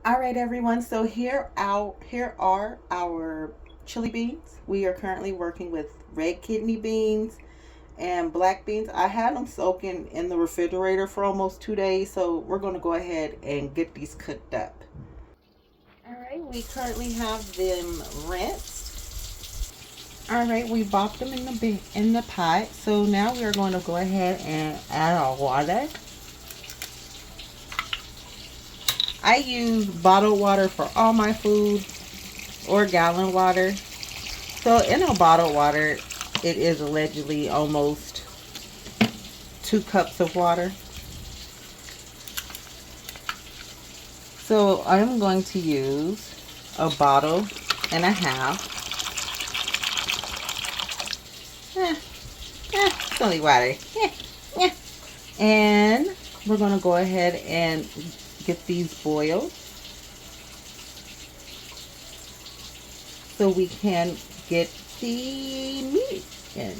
All right, everyone. So here are our chili beans. We are currently working with red kidney beans and black beans. I had them soaking in the refrigerator for almost 2 days, so we're going to go ahead and get these cooked up. All right, we currently have them rinsed. All right, we bopped them in the pot. So now we are going to go ahead and add our water. I use bottled water for all my food or gallon water. So in a bottled water, it is allegedly almost 2 cups of water. So I'm going to use a bottle and a half. It's only water. And we're going to go ahead and get these boiled so we can get the meat in.